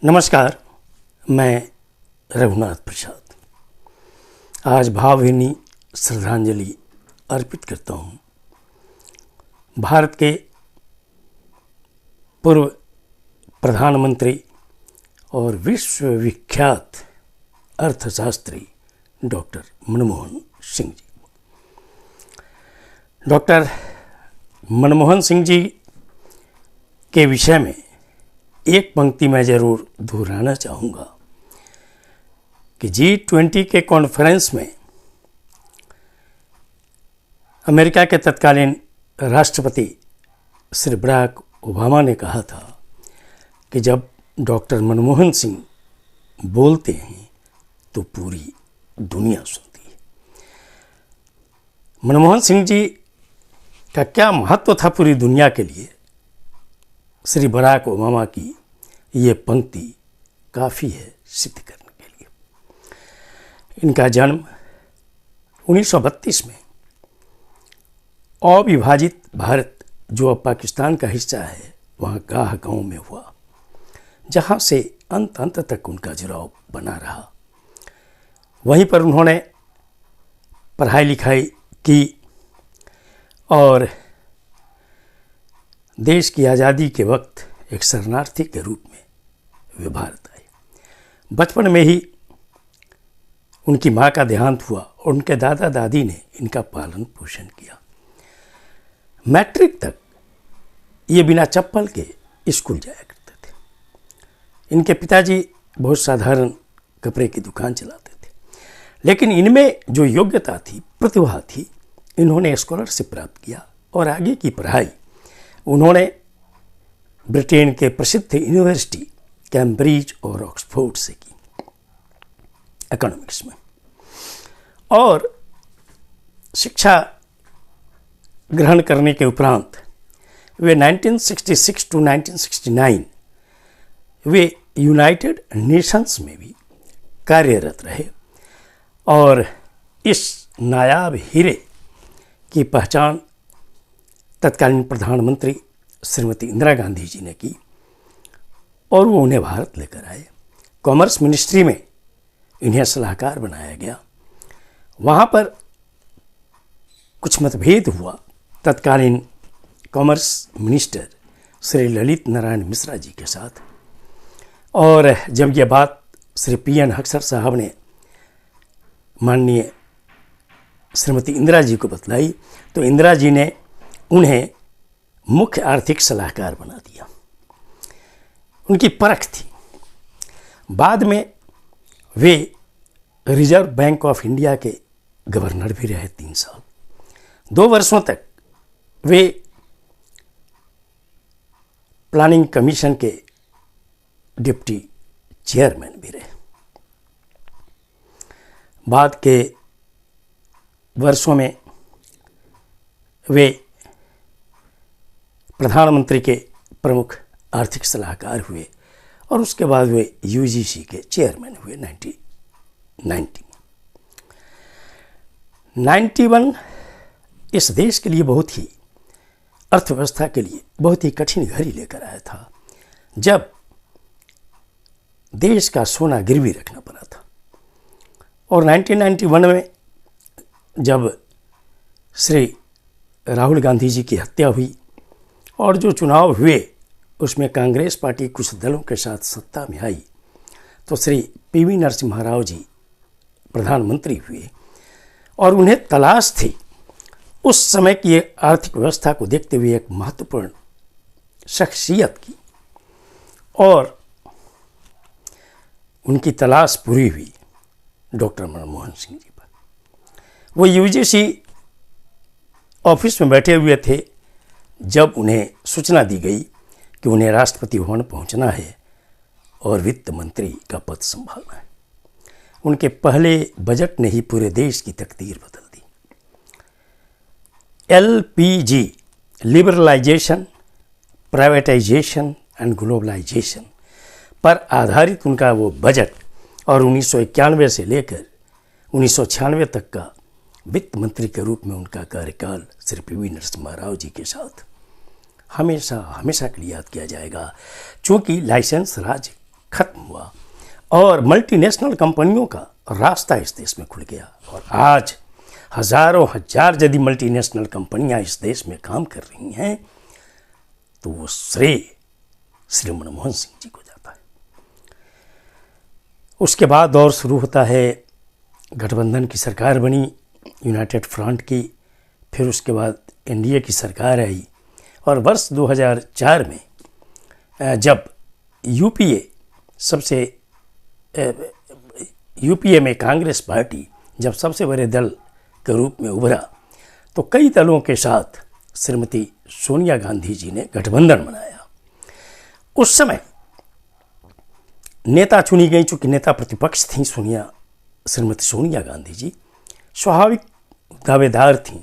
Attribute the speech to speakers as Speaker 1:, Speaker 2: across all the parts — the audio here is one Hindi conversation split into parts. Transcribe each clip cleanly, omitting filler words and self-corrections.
Speaker 1: नमस्कार, मैं रघुनाथ प्रसाद आज भावभीनी श्रद्धांजलि अर्पित करता हूँ भारत के पूर्व प्रधानमंत्री और विश्वविख्यात अर्थशास्त्री डॉक्टर मनमोहन सिंह जी। डॉक्टर मनमोहन सिंह जी के विषय में एक पंक्ति मैं ज़रूर दोहराना चाहूँगा कि G20 के कॉन्फ्रेंस में अमेरिका के तत्कालीन राष्ट्रपति श्री बराक ओबामा ने कहा था कि जब डॉक्टर मनमोहन सिंह बोलते हैं तो पूरी दुनिया सुनती है। मनमोहन सिंह जी का क्या महत्व था पूरी दुनिया के लिए, श्री बराक ओबामा की ये पंक्ति काफ़ी है सिद्ध करने के लिए। इनका जन्म 1932 में अविभाजित भारत, जो अब पाकिस्तान का हिस्सा है, वहाँ गाह गाँव में हुआ, जहाँ से अंत तक उनका जुड़ाव बना रहा। वहीं पर उन्होंने पढ़ाई लिखाई की और देश की आज़ादी के वक्त एक शरणार्थी के रूप में वे भारत आए। बचपन में ही उनकी माँ का देहांत हुआ और उनके दादा दादी ने इनका पालन पोषण किया। मैट्रिक तक ये बिना चप्पल के स्कूल जाया करते थे। इनके पिताजी बहुत साधारण कपड़े की दुकान चलाते थे, लेकिन इनमें जो योग्यता थी, प्रतिभा थी, इन्होंने स्कॉलरशिप प्राप्त किया और आगे की पढ़ाई उन्होंने ब्रिटेन के प्रसिद्ध यूनिवर्सिटी कैम्ब्रिज और ऑक्सफोर्ड से की इकोनॉमिक्स में। और शिक्षा ग्रहण करने के उपरांत वे 1966 टू 1969 वे यूनाइटेड नेशंस में भी कार्यरत रहे और इस नायाब हीरे की पहचान तत्कालीन प्रधानमंत्री श्रीमती इंदिरा गांधी जी ने की और वो उन्हें भारत लेकर आए। कॉमर्स मिनिस्ट्री में इन्हें सलाहकार बनाया गया। वहाँ पर कुछ मतभेद हुआ तत्कालीन कॉमर्स मिनिस्टर श्री ललित नारायण मिश्रा जी के साथ, और जब यह बात श्री PN हक्सर साहब ने माननीय श्रीमती इंदिरा जी को बतलाई तो इंदिरा जी ने उन्हें मुख्य आर्थिक सलाहकार बना दिया। उनकी परख थी। बाद में वे रिजर्व बैंक ऑफ इंडिया के गवर्नर भी रहे 3 साल। 2 वर्षों तक वे प्लानिंग कमीशन के डिप्टी चेयरमैन भी रहे। बाद के वर्षों में वे प्रधानमंत्री के प्रमुख आर्थिक सलाहकार हुए और उसके बाद वे UGC के चेयरमैन हुए 1991 इस देश के लिए बहुत ही, अर्थव्यवस्था के लिए बहुत ही कठिन घड़ी लेकर आया था, जब देश का सोना गिरवी रखना पड़ा था। और 1991 में जब श्री राहुल गांधी जी की हत्या हुई और जो चुनाव हुए उसमें कांग्रेस पार्टी कुछ दलों के साथ सत्ता में आई, तो श्री PV नरसिम्हा राव जी प्रधानमंत्री हुए और उन्हें तलाश थी उस समय की आर्थिक व्यवस्था को देखते हुए एक महत्वपूर्ण शख्सियत की, और उनकी तलाश पूरी हुई डॉक्टर मनमोहन सिंह जी पर। वो UGC ऑफिस में बैठे हुए थे जब उन्हें सूचना दी गई कि उन्हें राष्ट्रपति भवन पहुंचना है और वित्त मंत्री का पद संभालना है। उनके पहले बजट ने ही पूरे देश की तकदीर बदल दी। LPG, liberalisation, privatisation and globalisation पर आधारित उनका वो बजट और 1991 से लेकर 1996 तक का वित्त मंत्री के रूप में उनका कार्यकाल श्री PV नरसिम्हा राव जी के साथ हमेशा हमेशा के लिए याद किया जाएगा, चूँकि लाइसेंस राज खत्म हुआ और मल्टीनेशनल कंपनियों का रास्ता इस देश में खुल गया। और आज हजारों हजार यदि मल्टीनेशनल कंपनियां इस देश में काम कर रही हैं तो वो श्रेय श्री मनमोहन सिंह जी को जाता है। उसके बाद दौर शुरू होता है, गठबंधन की सरकार बनी यूनाइटेड फ्रंट की, फिर उसके बाद एनडीए की सरकार आई और वर्ष 2004 में जब यूपीए में कांग्रेस पार्टी जब सबसे बड़े दल के रूप में उभरा तो कई दलों के साथ श्रीमती सोनिया गांधी जी ने गठबंधन बनाया। उस समय नेता चुनी गई, चूंकि नेता प्रतिपक्ष थी श्रीमती सोनिया गांधी जी, स्वाभाविक दावेदार थीं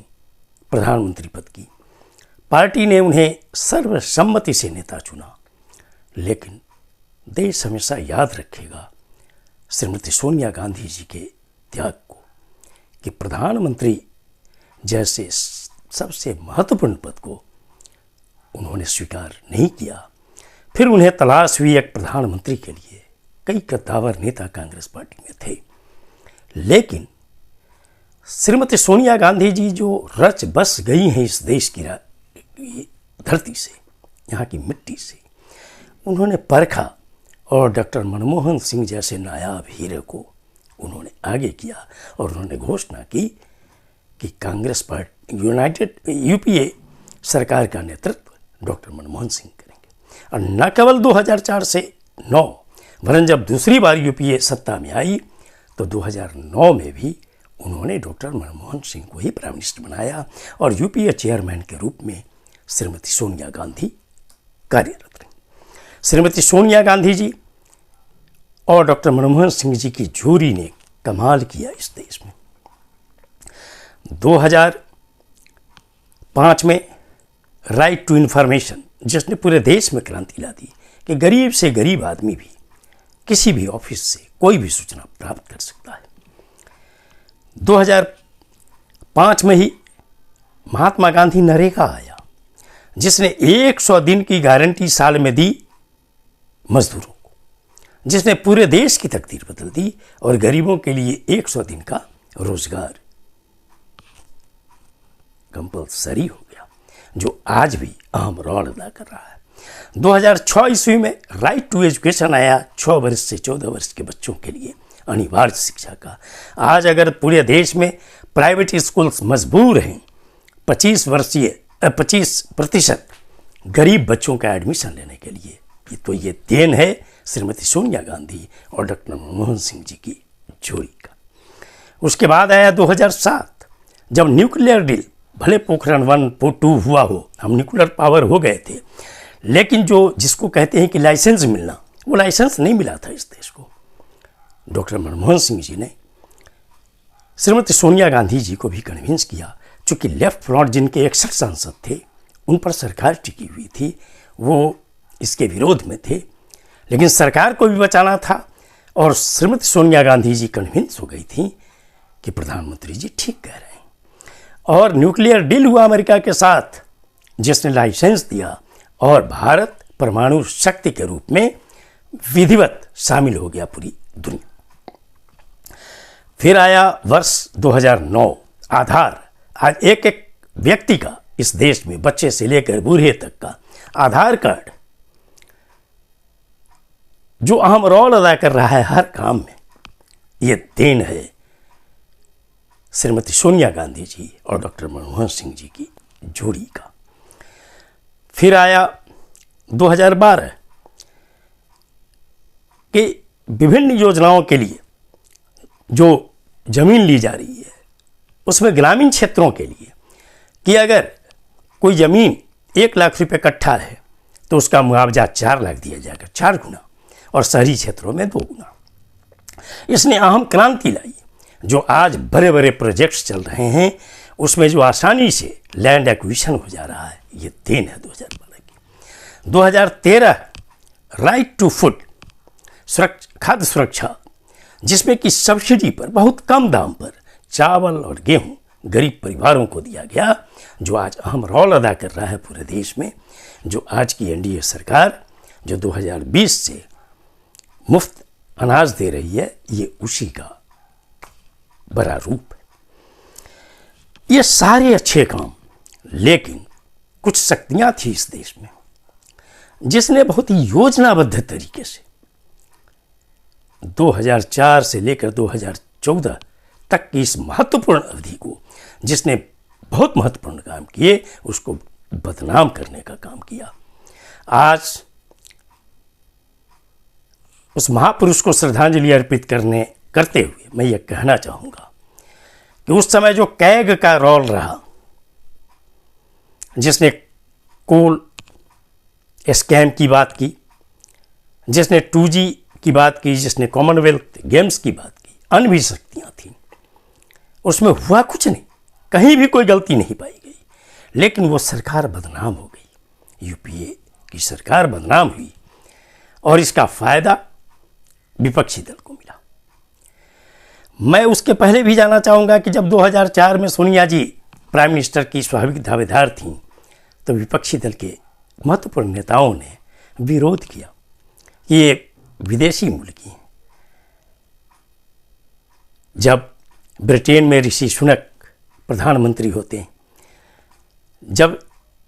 Speaker 1: प्रधानमंत्री पद की। पार्टी ने उन्हें सर्वसम्मति से नेता चुना, लेकिन देश हमेशा याद रखेगा श्रीमती सोनिया गांधी जी के त्याग को कि प्रधानमंत्री जैसे सबसे महत्वपूर्ण पद को उन्होंने स्वीकार नहीं किया। फिर उन्हें तलाश हुई एक प्रधानमंत्री के लिए। कई कद्दावर नेता कांग्रेस पार्टी में थे, लेकिन श्रीमती सोनिया गांधी जी जो रच बस गई हैं इस देश की धरती से, यहाँ की मिट्टी से, उन्होंने परखा और डॉक्टर मनमोहन सिंह जैसे नायाब हीरे को उन्होंने आगे किया और उन्होंने घोषणा की कि कांग्रेस पार्टी यूपीए सरकार का नेतृत्व डॉक्टर मनमोहन सिंह करेंगे। और न केवल 2004 से 9 वरन जब दूसरी बार यूपीए सत्ता में आई तो 2009 में भी उन्होंने डॉक्टर मनमोहन सिंह को ही प्राइम मिनिस्टर बनाया और यूपीए चेयरमैन के रूप में श्रीमती सोनिया गांधी कार्यरत रही। श्रीमती सोनिया गांधी जी और डॉक्टर मनमोहन सिंह जी की जोड़ी ने कमाल किया इस देश में। 2005 में राइट टू इन्फॉर्मेशन, जिसने पूरे देश में क्रांति ला दी कि गरीब से गरीब आदमी भी किसी भी ऑफिस से कोई भी सूचना प्राप्त कर सकता है। 2005 में ही महात्मा गांधी नरेगा आया, जिसने 100 दिन की गारंटी साल में दी मजदूरों को, जिसने पूरे देश की तकदीर बदल दी और गरीबों के लिए 100 दिन का रोजगार कंपल्सरी हो गया, जो आज भी अहम रोल अदा कर रहा है। 2006 ईस्वी में राइट टू एजुकेशन आया, 6 वर्ष से 14 वर्ष के बच्चों के लिए अनिवार्य शिक्षा का। आज अगर पूरे देश में प्राइवेट स्कूल्स मजबूर हैं 25% गरीब बच्चों का एडमिशन लेने के लिए, तो ये देन है श्रीमती सोनिया गांधी और डॉक्टर मनमोहन सिंह जी की जोड़ी का। उसके बाद आया 2007, जब न्यूक्लियर डील, भले पोखरण 1 2 हुआ हो, हम न्यूक्लियर पावर हो गए थे, लेकिन जिसको कहते हैं कि लाइसेंस मिलना, वो लाइसेंस नहीं मिला था इस देश को। डॉक्टर मनमोहन सिंह जी ने श्रीमती सोनिया गांधी जी को भी कन्विंस किया, चूँकि लेफ्ट फ्रंट जिनके 61 सांसद थे, उन पर सरकार टिकी हुई थी, वो इसके विरोध में थे, लेकिन सरकार को भी बचाना था और श्रीमती सोनिया गांधी जी कन्विंस हो गई थी कि प्रधानमंत्री जी ठीक कह रहे हैं। और न्यूक्लियर डील हुआ अमेरिका के साथ, जिसने लाइसेंस दिया और भारत परमाणु शक्ति के रूप में विधिवत शामिल हो गया पूरी दुनिया। फिर आया वर्ष 2009, आधार। आज एक एक व्यक्ति का इस देश में, बच्चे से लेकर बूढ़े तक का आधार कार्ड जो अहम रोल अदा कर रहा है हर काम में, ये देन है श्रीमती सोनिया गांधी जी और डॉक्टर मनमोहन सिंह जी की जोड़ी का। फिर आया 2012 कि विभिन्न योजनाओं के लिए जो जमीन ली जा रही है, उसमें ग्रामीण क्षेत्रों के लिए कि अगर कोई ज़मीन 1 लाख रुपए कट्ठा है तो उसका मुआवजा 4 लाख दिया जाएगा, 4 गुना, और शहरी क्षेत्रों में 2 गुना। इसने अहम क्रांति लाई। जो आज बड़े बड़े प्रोजेक्ट्स चल रहे हैं, उसमें जो आसानी से लैंड एक्विजिशन हो जा रहा है, ये देन है 2012 की। 2013 राइट टू फूड, खाद्य सुरक्षा, जिसमें कि सब्सिडी पर बहुत कम दाम पर चावल और गेहूं गरीब परिवारों को दिया गया, जो आज अहम रोल अदा कर रहा है पूरे देश में। जो आज की एनडीए सरकार जो 2020 से मुफ्त अनाज दे रही है, ये उसी का बड़ा रूप है। ये सारे अच्छे काम, लेकिन कुछ शक्तियां थी इस देश में जिसने बहुत ही योजनाबद्ध तरीके से 2004 से लेकर 2014 तक की इस महत्वपूर्ण अवधि को, जिसने बहुत महत्वपूर्ण काम किए, उसको बदनाम करने का काम किया। आज उस महापुरुष को श्रद्धांजलि अर्पित करते हुए मैं ये कहना चाहूँगा कि उस समय जो कैग का रोल रहा, जिसने कोल स्कैम की बात की, जिसने 2G की बात की, जिसने कॉमनवेल्थ गेम्स की बात की, अन्य भी शक्तियाँ थीं, उसमें हुआ कुछ नहीं, कहीं भी कोई गलती नहीं पाई गई, लेकिन वो सरकार बदनाम हो गई। यूपीए की सरकार बदनाम हुई और इसका फायदा विपक्षी दल को मिला। मैं उसके पहले भी जाना चाहूँगा कि जब 2004 में सोनिया जी प्राइम मिनिस्टर की स्वाभाविक दावेदार थीं, तो विपक्षी दल के महत्वपूर्ण नेताओं ने विरोध किया कि ये विदेशी मुल्की हैं। जब ब्रिटेन में ऋषि सुनक प्रधानमंत्री होते हैं, जब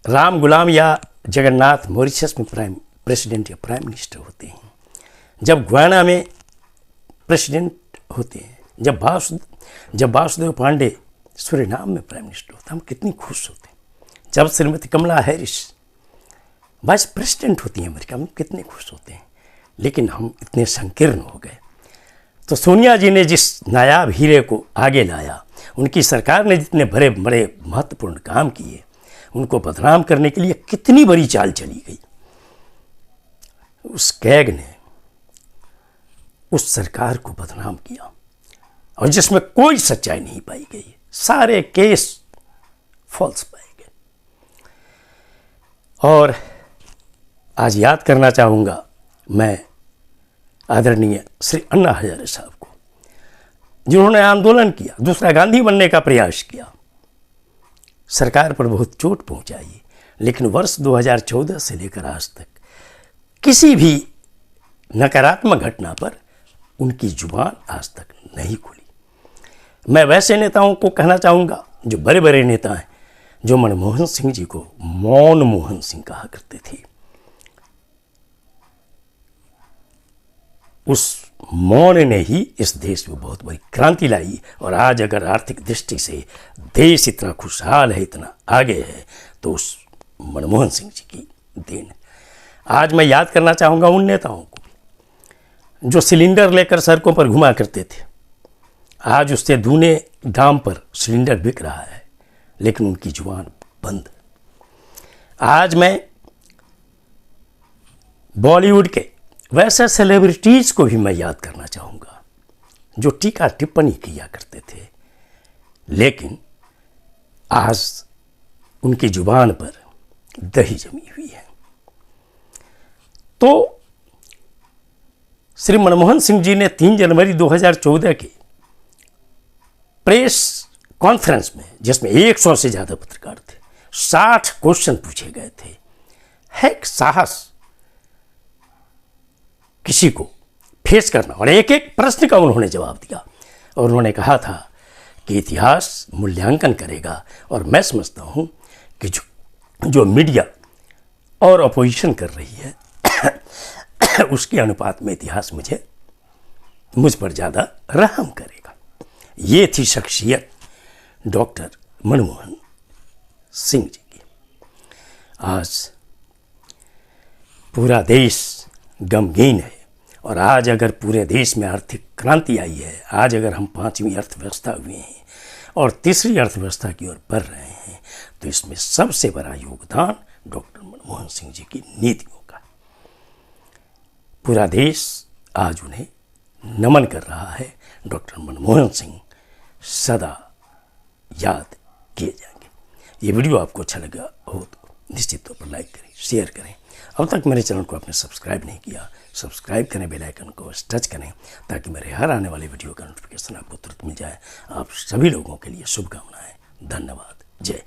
Speaker 1: राम गुलाम या जगन्नाथ मॉरिशस में प्रेसिडेंट या प्राइम मिनिस्टर होते हैं, जब गुयाना में प्रेसिडेंट होते हैं, जब वासुदेव पांडे सूरीनाम में प्राइम मिनिस्टर होता है, हम कितनी खुश होते हैं। जब श्रीमती कमला हैरिस वाइस प्रेसिडेंट होती हैं अमेरिका में, कितने खुश होते हैं। लेकिन हम इतने संकीर्ण हो गए। तो सोनिया जी ने जिस नायाब हीरे को आगे लाया, उनकी सरकार ने जितने बड़े बड़े महत्वपूर्ण काम किए, उनको बदनाम करने के लिए कितनी बड़ी चाल चली गई। उस कैग ने उस सरकार को बदनाम किया और जिसमें कोई सच्चाई नहीं पाई गई, सारे केस फॉल्स पाए गए। और आज याद करना चाहूँगा मैं आदरणीय श्री अन्ना हजारे साहब को, जिन्होंने आंदोलन किया, दूसरा गांधी बनने का प्रयास किया, सरकार पर बहुत चोट पहुंचाई, लेकिन वर्ष 2014 से लेकर आज तक किसी भी नकारात्मक घटना पर उनकी जुबान आज तक नहीं खुली। मैं वैसे नेताओं को कहना चाहूँगा जो बड़े बड़े नेता हैं, जो मनमोहन सिंह जी को मौन मोहन सिंह कहा करते थे, उस मौन ने ही इस देश में बहुत बड़ी क्रांति लाई। और आज अगर आर्थिक दृष्टि से देश इतना खुशहाल है, इतना आगे है, तो उस मनमोहन सिंह जी की देन है। आज मैं याद करना चाहूँगा उन नेताओं को भी जो सिलेंडर लेकर सड़कों पर घुमा करते थे। आज उससे दूने दाम पर सिलेंडर बिक रहा है, लेकिन उनकी जुबान बंद। आज मैं बॉलीवुड के वैसे सेलिब्रिटीज को भी मैं याद करना चाहूँगा जो टीका टिप्पणी किया करते थे, लेकिन आज उनकी जुबान पर दही जमी हुई है। तो श्री मनमोहन सिंह जी ने 3 जनवरी 2014 के प्रेस कॉन्फ्रेंस में, जिसमें 100 से ज़्यादा पत्रकार थे, 60 क्वेश्चन पूछे गए थे, है एक साहस किसी को फेस करना, और एक एक प्रश्न का उन्होंने जवाब दिया। और उन्होंने कहा था कि इतिहास मूल्यांकन करेगा, और मैं समझता हूँ कि जो मीडिया और अपोजिशन कर रही है उसके अनुपात में इतिहास मुझ पर ज़्यादा रहम करेगा। ये थी शख्सियत डॉक्टर मनमोहन सिंह जी की। आज पूरा देश गमगीन है, और आज अगर पूरे देश में आर्थिक क्रांति आई है, आज अगर हम 5वीं अर्थव्यवस्था हुए हैं और तीसरी अर्थव्यवस्था की ओर बढ़ रहे हैं, तो इसमें सबसे बड़ा योगदान डॉक्टर मनमोहन सिंह जी की नीतियों का। पूरा देश आज उन्हें नमन कर रहा है। डॉक्टर मनमोहन सिंह सदा याद किए जाएंगे। ये वीडियो आपको अच्छा लगा हो तो निश्चित तौर पर लाइक करें, शेयर करें। अब तक मेरे चैनल को आपने सब्सक्राइब नहीं किया, सब्सक्राइब करें, बेल आइकन को टच करें, ताकि मेरे हर आने वाले वीडियो का नोटिफिकेशन आपको तुरंत मिल जाए। आप सभी लोगों के लिए शुभकामनाएं। धन्यवाद। जय